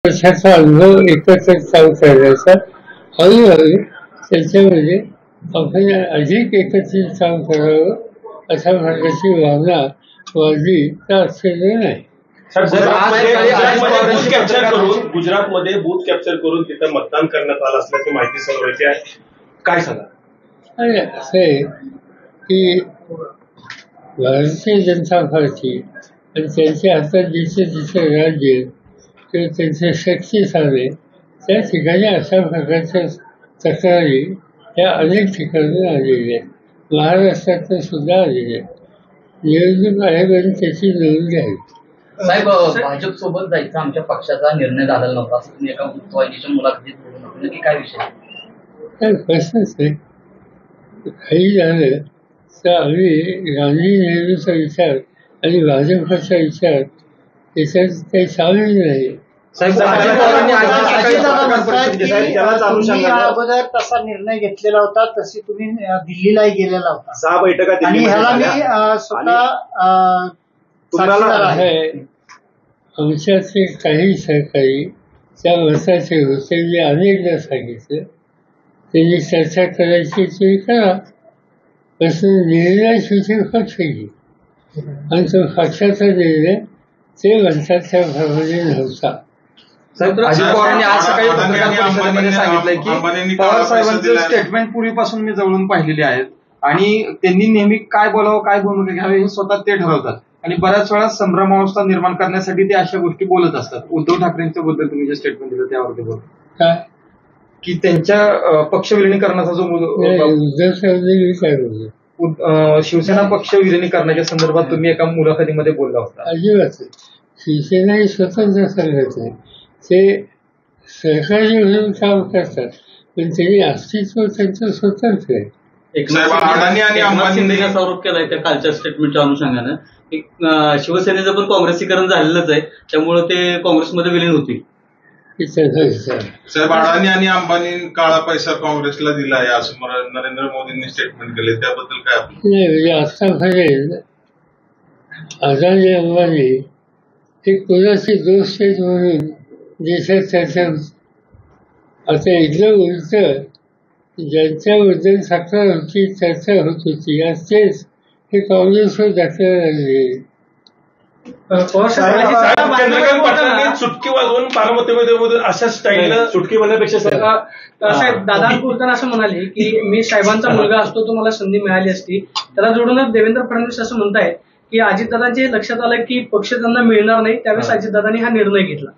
वर्षाचा अनुभव एकत्र काम करण्याचा हळूहळू त्याच्यामध्ये आपण अधिक एकत्रित काम करावं अशा प्रकारची भावना वाढली तर आश्चर्य नाही. गुजरातमध्ये बूथ कॅप्चर करून तिथं मतदान करण्यात आलं असल्याची माहिती समोर येते आहे, काय सांगा? आणि असं आहे की भारतीय जनता पार्टी आणि त्यांच्या हातात जिथे राज्य किंवा त्यांचे शक्तिस्थाने त्या ठिकाणी अशा प्रकारच्या तक्रारी त्या अनेक ठिकाणी आलेल्या आहेत. महाराष्ट्रात सुद्धा आलेल्या आहेत. निवडणूक आयोगाने त्याची नोंद घ्यावी. साहेब, भाजप सोबत जायचा आमच्या पक्षाचा निर्णय झालेला नव्हता असं तुम्ही एका वृत्तवाहिनीच्या मुलाखतीत बोलून होते. नक्की काय विषय? काय प्रश्नच नाही. काही झालं तर आम्ही गांधी नेहरूचा विचार आणि भाजपचा विचार त्याच्यात काही सामील नाही. तुम्ही अगोदर तसा निर्णय घेतलेला होता, तशी तुम्ही दिल्लीलाही गेलेला होता. 6 बैठका आणि ह्याला मी स्वतः आमच्यातले काही सहकारी त्या मताचे होते. मी अनेकदा सांगितलं त्यांनी चर्चा करायची तुम्ही करा, पण निर्णय शेवटी पक्ष घेईल आणि तो पक्षाचा निर्णय ते म्हणतात त्याप्रमाणे नव्हता. अजित पवारांनी आज सकाळी पत्रकार परिषदेमध्ये सांगितलंय की पवार साहेबांचं स्टेटमेंट पूर्वीपासून मी जवळून पाहिलेले आहेत आणि त्यांनी नेहमी काय बोलावं काय भूमिका घ्यावी हे स्वतः ते ठरवतात आणि बऱ्याच वेळा संभ्रमावस्था निर्माण करण्यासाठी ते अशा गोष्टी बोलत असतात. उद्धव ठाकरेंच्या बद्दल तुम्ही जे स्टेटमेंट दिलं त्यावरती बोलतो काय की त्यांच्या पक्ष विलिनीकरणाचा जो काय बोलतो शिवसेना पक्ष विलिनीकरणाच्या संदर्भात तुम्ही एका मुलाखतीमध्ये बोलला होता. अजिबात शिवसेना ही स्वतंत्र संघटना आहे. ते सहकारी म्हणून काम करतात पण त्यांनी अस्तित्व त्यांचं स्वतंत्र आहे. आरोप केलाय त्या कालच्या स्टेटमेंटच्या अनुषंगानं की शिवसेनेचं पण काँग्रेसीकरण झालेलंच आहे, त्यामुळे ते काँग्रेसमध्ये विलीन होतील. साहेब, अडाणी आणि अंबानी काळा पैसा काँग्रेसला दिला आहे असं नरेंद्र मोदींनी स्टेटमेंट केले, त्याबद्दल काय आपलं? नाही म्हणजे आतापर्यंत अदानी अंबानी हे कोणाचे दोस्त आहेत म्हणून देशात चर्चा होती. आता एकदम उलट ज्यांच्याबद्दल तक्रार होती चर्चा होत होती आज तेच हे काँग्रेसवर दाखवायला लागले. चंद्रकांत पाटलांनी चुटकी वाजवून बारामतीमध्ये अशा स्टाईलनं चुटकी म्हणण्यापेक्षा साहेब दादा बोलताना असं म्हणाले की मी साहेबांचा मुलगा असतो तो मला संधी मिळाली असती. त्याला जोडूनच देवेंद्र फडणवीस असं म्हणतायत की अजितदादांचे लक्षात आलं की पक्ष त्यांना मिळणार नाही, त्यावेळेस अजितदादांनी हा निर्णय घेतला.